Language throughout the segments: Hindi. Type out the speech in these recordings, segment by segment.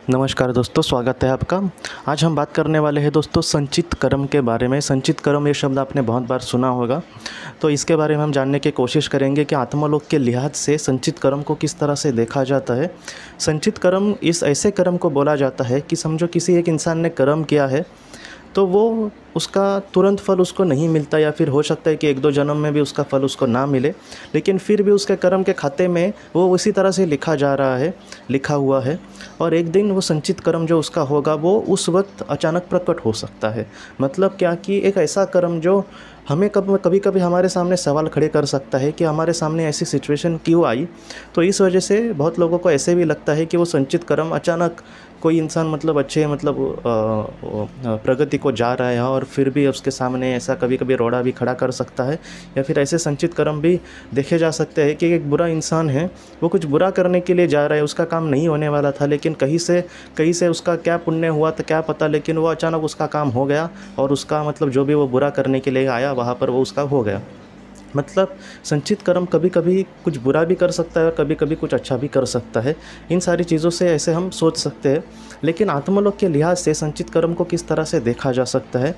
नमस्कार दोस्तों, स्वागत है आपका। आज हम बात करने वाले हैं दोस्तों संचित कर्म के बारे में। संचित कर्म ये शब्द आपने बहुत बार सुना होगा, तो इसके बारे में हम जानने की कोशिश करेंगे कि आत्मलोक के लिहाज से संचित कर्म को किस तरह से देखा जाता है। संचित कर्म इस ऐसे कर्म को बोला जाता है कि समझो किसी एक इंसान ने कर्म किया है तो वो उसका तुरंत फल उसको नहीं मिलता, या फिर हो सकता है कि एक दो जन्म में भी उसका फल उसको ना मिले, लेकिन फिर भी उसके कर्म के खाते में वो उसी तरह से लिखा हुआ है। और एक दिन वो संचित कर्म जो उसका होगा वो उस वक्त अचानक प्रकट हो सकता है। मतलब क्या कि एक ऐसा कर्म जो हमें कभी कभी हमारे सामने सवाल खड़े कर सकता है कि हमारे सामने ऐसी सिचुएशन क्यों आई। तो इस वजह से बहुत लोगों को ऐसे भी लगता है कि वो संचित कर्म अचानक कोई इंसान प्रगति को जा रहा है और फिर भी उसके सामने ऐसा कभी कभी रोड़ा भी खड़ा कर सकता है। या फिर ऐसे संचित कर्म भी देखे जा सकते हैं कि एक बुरा इंसान है, वो कुछ बुरा करने के लिए जा रहा है, उसका काम नहीं होने वाला था, लेकिन कहीं से उसका क्या पुण्य हुआ तो क्या पता, लेकिन वो अचानक उसका काम हो गया और उसका जो भी वो बुरा करने के लिए आया वहाँ पर वो उसका हो गया। मतलब संचित कर्म कभी कभी कुछ बुरा भी कर सकता है और कभी कभी कुछ अच्छा भी कर सकता है। इन सारी चीज़ों से ऐसे हम सोच सकते हैं। लेकिन आत्मलोक के लिहाज से संचित कर्म को किस तरह से देखा जा सकता है।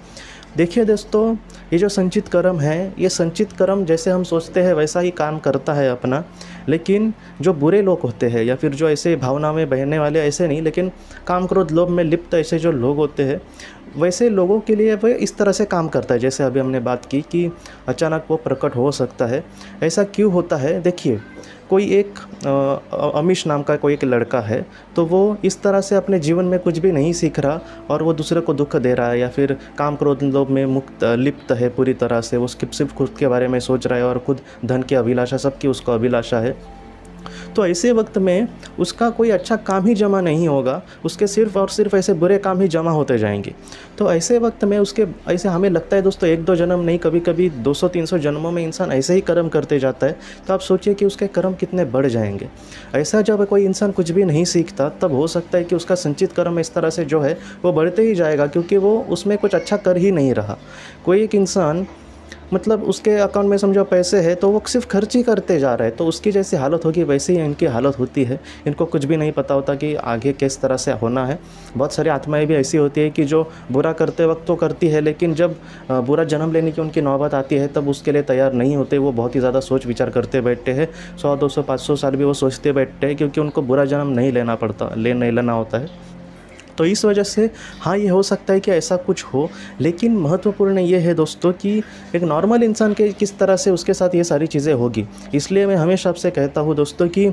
देखिए दोस्तों, ये जो संचित कर्म है, ये संचित कर्म जैसे हम सोचते हैं वैसा ही काम करता है अपना। लेकिन जो बुरे लोग होते हैं या फिर जो ऐसे भावना में बहने वाले, ऐसे नहीं, लेकिन काम क्रोध लोभ में लिप्त ऐसे जो लोग होते हैं, वैसे लोगों के लिए वह इस तरह से काम करता है। जैसे अभी हमने बात की कि अचानक वो प्रकट हो सकता है। ऐसा क्यों होता है? देखिए, कोई एक अमीश नाम का कोई एक लड़का है, तो वो इस तरह से अपने जीवन में कुछ भी नहीं सीख रहा और वो दूसरे को दुख दे रहा है या फिर काम क्रोध लोभ में लिप्त है पूरी तरह से। वो सिर्फ खुद के बारे में सोच रहा है और खुद धन की अभिलाषा, सबकी उसको अभिलाषा है। तो ऐसे वक्त में उसका कोई अच्छा काम ही जमा नहीं होगा, उसके सिर्फ और सिर्फ ऐसे बुरे काम ही जमा होते जाएंगे। तो ऐसे वक्त में उसके ऐसे हमें लगता है दोस्तों, एक दो जन्म नहीं, कभी कभी 200-300 जन्मों में इंसान ऐसे ही कर्म करते जाता है। तो आप सोचिए कि उसके कर्म कितने बढ़ जाएंगे। ऐसा जब कोई इंसान कुछ भी नहीं सीखता, तब हो सकता है कि उसका संचित कर्म इस तरह से जो है वो बढ़ते ही जाएगा, क्योंकि वो उसमें कुछ अच्छा कर ही नहीं रहा। कोई एक इंसान उसके अकाउंट में समझो पैसे है, तो वो सिर्फ खर्च ही करते जा रहे हैं, तो उसकी जैसी हालत होगी वैसे ही इनकी हालत होती है। इनको कुछ भी नहीं पता होता कि आगे किस तरह से होना है। बहुत सारी आत्माएं भी ऐसी होती है कि जो बुरा करते वक्त तो करती है, लेकिन जब बुरा जन्म लेने की उनकी नौबत आती है तब उसके लिए तैयार नहीं होते। वो बहुत ही ज़्यादा सोच विचार करते बैठते हैं, 100-200-500 साल भी वो सोचते बैठते हैं, क्योंकि उनको बुरा जन्म नहीं लेना होता है। तो इस वजह से हाँ, ये हो सकता है कि ऐसा कुछ हो। लेकिन महत्वपूर्ण ये है दोस्तों कि एक नॉर्मल इंसान के किस तरह से उसके साथ ये सारी चीज़ें होगी। इसलिए मैं हमेशा आपसे कहता हूँ दोस्तों कि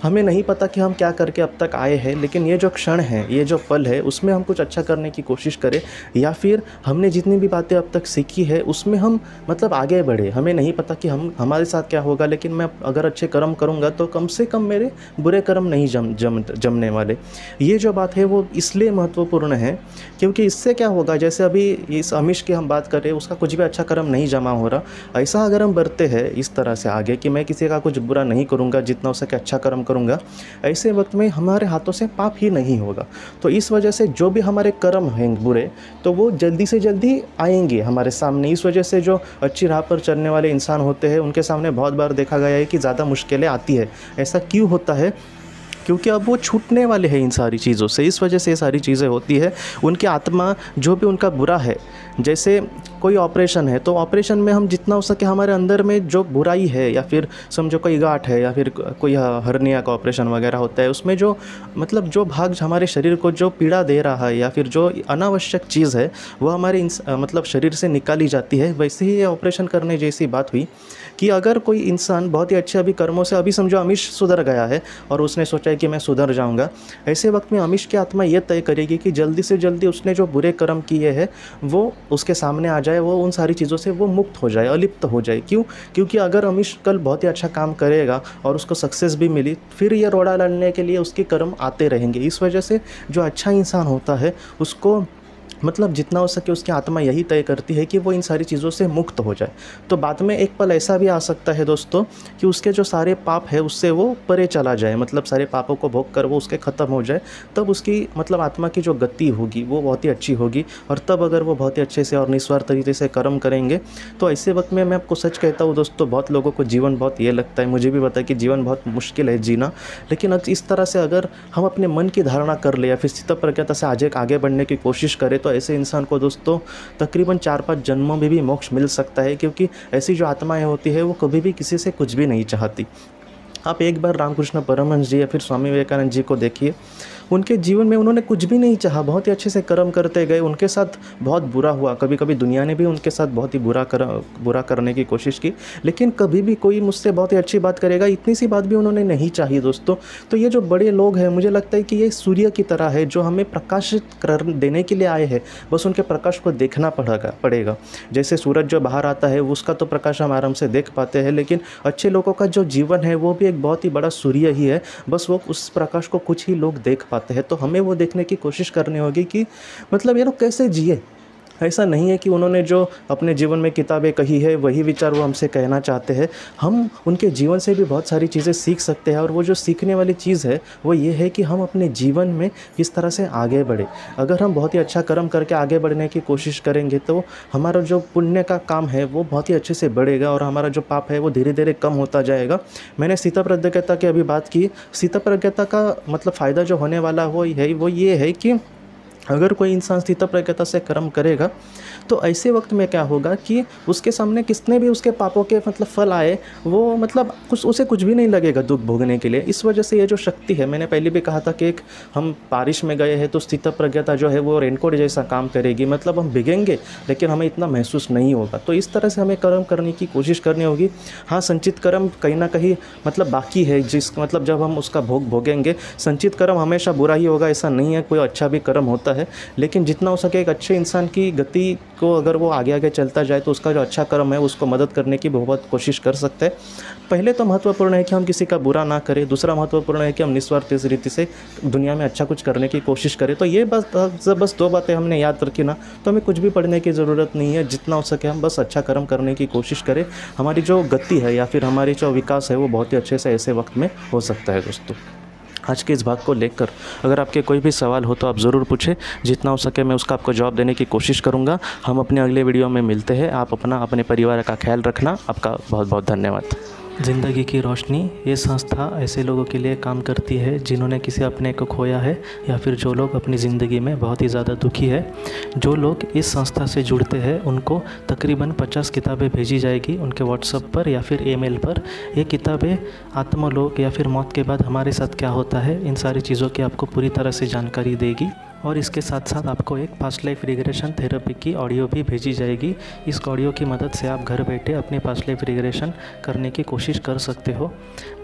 हमें नहीं पता कि हम क्या करके अब तक आए हैं, लेकिन ये जो क्षण है, ये जो पल है, उसमें हम कुछ अच्छा करने की कोशिश करें, या फिर हमने जितनी भी बातें अब तक सीखी है उसमें हम आगे बढ़े। हमें नहीं पता कि हमारे साथ क्या होगा, लेकिन मैं अगर अच्छे कर्म करूँगा तो कम से कम मेरे बुरे कर्म नहीं जमने वाले। ये जो बात है वो इसलिए महत्वपूर्ण है क्योंकि इससे क्या होगा, जैसे अभी इस अमीश की हम बात कर रहे हैं, उसका कुछ भी अच्छा कर्म नहीं जमा हो रहा। ऐसा अगर हम बढ़ते हैं इस तरह से आगे कि मैं किसी का कुछ बुरा नहीं करूँगा, जितना हो सके अच्छा कर्म करूँगा, ऐसे वक्त में हमारे हाथों से पाप ही नहीं होगा। तो इस वजह से जो भी हमारे कर्म हैं बुरे, तो वो जल्दी से जल्दी आएंगे हमारे सामने। इस वजह से जो अच्छी राह पर चलने वाले इंसान होते हैं उनके सामने बहुत बार देखा गया है कि ज़्यादा मुश्किलें आती है। ऐसा क्यों होता है? क्योंकि अब वो छूटने वाले हैं इन सारी चीज़ों से। इस वजह से ये सारी चीज़ें होती है। उनकी आत्मा जो भी उनका बुरा है, जैसे कोई ऑपरेशन है, तो ऑपरेशन में हम जितना हो सके हमारे अंदर में जो बुराई है, या फिर समझो कोई गांठ है, या फिर कोई हर्निया का ऑपरेशन वगैरह होता है, उसमें जो जो भाग हमारे शरीर को जो पीड़ा दे रहा है या फिर जो अनावश्यक चीज़ है वो हमारे शरीर से निकाली जाती है। वैसे ही ये ऑपरेशन करने जैसी बात हुई कि अगर कोई इंसान बहुत ही अच्छे अभी कर्मों से, अभी समझो अमीश सुधर गया है और उसने सोचा है कि मैं सुधर जाऊंगा, ऐसे वक्त में अमीश की आत्मा ये तय करेगी कि जल्दी से जल्दी उसने जो बुरे कर्म किए हैं वो उसके सामने आ जाए, वो उन सारी चीज़ों से वो मुक्त हो जाए, अलिप्त हो जाए। क्यों? क्योंकि अगर अमीश कल बहुत ही अच्छा काम करेगा और उसको सक्सेस भी मिली, फिर ये रोड़ा लड़ने के लिए उसके कर्म आते रहेंगे। इस वजह से जो अच्छा इंसान होता है उसको मतलब जितना हो सके उसकी आत्मा यही तय करती है कि वो इन सारी चीज़ों से मुक्त हो जाए। तो बाद में एक पल ऐसा भी आ सकता है दोस्तों कि उसके जो सारे पाप है उससे वो परे चला जाए, मतलब सारे पापों को भोग कर वो उसके ख़त्म हो जाए। तब उसकी मतलब आत्मा की जो गति होगी वो बहुत ही अच्छी होगी, और तब अगर वो बहुत ही अच्छे से और निस्वार्थ तरीके से कर्म करेंगे तो ऐसे वक्त में मैं आपको सच कहता हूँ दोस्तों, बहुत लोगों को जीवन बहुत ये लगता है, मुझे भी पता है कि जीवन बहुत मुश्किल है जीना, लेकिन इस तरह से अगर हम अपने मन की धारणा कर ले या फिर स्थितप्रज्ञता से आगे बढ़ने की कोशिश करें तो ऐसे इंसान को दोस्तों तकरीबन 4-5 जन्मों में भी मोक्ष मिल सकता है, क्योंकि ऐसी जो आत्माएं होती है वो कभी भी किसी से कुछ भी नहीं चाहती। आप एक बार रामकृष्ण परमहंस जी या फिर स्वामी विवेकानंद जी को देखिए, उनके जीवन में उन्होंने कुछ भी नहीं चाहा, बहुत ही अच्छे से कर्म करते गए, उनके साथ बहुत बुरा हुआ, कभी कभी दुनिया ने भी उनके साथ बहुत ही बुरा करने की कोशिश की, लेकिन कभी भी कोई मुझसे बहुत ही अच्छी बात करेगा इतनी सी बात भी उन्होंने नहीं चाही दोस्तों। तो ये जो बड़े लोग हैं, मुझे लगता है कि ये सूर्य की तरह है जो हमें प्रकाशित कर देने के लिए आए हैं, बस उनके प्रकाश को देखना पड़ेगा। जैसे सूरज जो बाहर आता है उसका तो प्रकाश हम आराम से देख पाते हैं, लेकिन अच्छे लोगों का जो जीवन है वो भी एक बहुत ही बड़ा सूर्य ही है, बस वो उस प्रकाश को कुछ ही लोग देख पाते हैं। तो हमें वो देखने की कोशिश करनी होगी कि मतलब ये लोग कैसे जिए। ऐसा नहीं है कि उन्होंने जो अपने जीवन में किताबें कही है वही विचार वो हमसे कहना चाहते हैं, हम उनके जीवन से भी बहुत सारी चीज़ें सीख सकते हैं। और वो जो सीखने वाली चीज़ है वो ये है कि हम अपने जीवन में किस तरह से आगे बढ़े। अगर हम बहुत ही अच्छा कर्म करके आगे बढ़ने की कोशिश करेंगे तो हमारा जो पुण्य का काम है वो बहुत ही अच्छे से बढ़ेगा, और हमारा जो पाप है वो धीरे धीरे कम होता जाएगा। मैंने स्थितप्रज्ञता की अभी बात की, स्थितप्रज्ञता का मतलब फ़ायदा जो होने वाला वो ये है कि अगर कोई इंसान स्थितप्रज्ञता से कर्म करेगा तो ऐसे वक्त में क्या होगा कि उसके सामने कितने भी उसके पापों के मतलब फल आए, वो मतलब उसे कुछ भी नहीं लगेगा दुख भोगने के लिए। इस वजह से ये जो शक्ति है, मैंने पहले भी कहा था कि हम बारिश में गए हैं तो स्थितप्रज्ञता जो है वो रेनकोट जैसा काम करेगी, मतलब हम भीगेंगे लेकिन हमें इतना महसूस नहीं होगा। तो इस तरह से हमें कर्म करने की कोशिश करनी होगी। हाँ, संचित कर्म कहीं ना कहीं मतलब बाकी है, मतलब जब हम उसका भोग भोगेंगे। संचित कर्म हमेशा बुरा ही होगा ऐसा नहीं है, कोई अच्छा भी कर्म होता है, लेकिन जितना हो सके एक अच्छे इंसान की गति को अगर वो आगे चलता जाए तो उसका जो अच्छा कर्म है उसको मदद करने की बहुत कोशिश कर सकते हैं। पहले तो महत्वपूर्ण है कि हम किसी का बुरा ना करें, दूसरा महत्वपूर्ण है कि हम निस्वार्थ रीति से दुनिया में अच्छा कुछ करने की कोशिश करें। तो ये बस 2 बातें हमने याद रखी ना, तो हमें कुछ भी पढ़ने की ज़रूरत नहीं है। जितना हो सके हम बस अच्छा कर्म करने की कोशिश करें, हमारी जो गति है या फिर हमारी जो विकास है वो बहुत ही अच्छे से ऐसे वक्त में हो सकता है दोस्तों। आज के इस भाग को लेकर अगर आपके कोई भी सवाल हो तो आप ज़रूर पूछें, जितना हो सके मैं उसका आपको जवाब देने की कोशिश करूँगा। हम अपने अगले वीडियो में मिलते हैं। आप अपने परिवार का ख्याल रखना। आपका बहुत बहुत धन्यवाद। ज़िंदगी की रोशनी ये संस्था ऐसे लोगों के लिए काम करती है जिन्होंने किसी अपने को खोया है या फिर जो लोग अपनी ज़िंदगी में बहुत ही ज़्यादा दुखी है। जो लोग इस संस्था से जुड़ते हैं उनको तकरीबन 50 किताबें भेजी जाएगी उनके व्हाट्सएप पर या फिर ईमेल पर। ये किताबें आत्मलोक या फिर मौत के बाद हमारे साथ क्या होता है, इन सारी चीज़ों की आपको पूरी तरह से जानकारी देगी। और इसके साथ साथ आपको एक पास्ट लाइफ रिग्रेशन थेरेपी की ऑडियो भी भेजी जाएगी। इस ऑडियो की मदद से आप घर बैठे अपनी पास्ट लाइफ रिग्रेशन करने की कोशिश कर सकते हो।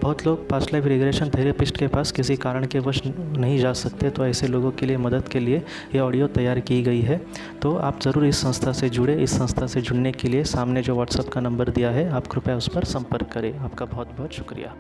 बहुत लोग पास्ट लाइफ रिग्रेशन थेरेपिस्ट के पास किसी कारण के वश नहीं जा सकते, तो ऐसे लोगों के लिए मदद के लिए ये ऑडियो तैयार की गई है। तो आप ज़रूर इस संस्था से जुड़े। इस संस्था से जुड़ने के लिए सामने जो व्हाट्सएप का नंबर दिया है आप कृपया उस पर संपर्क करें। आपका बहुत बहुत शुक्रिया।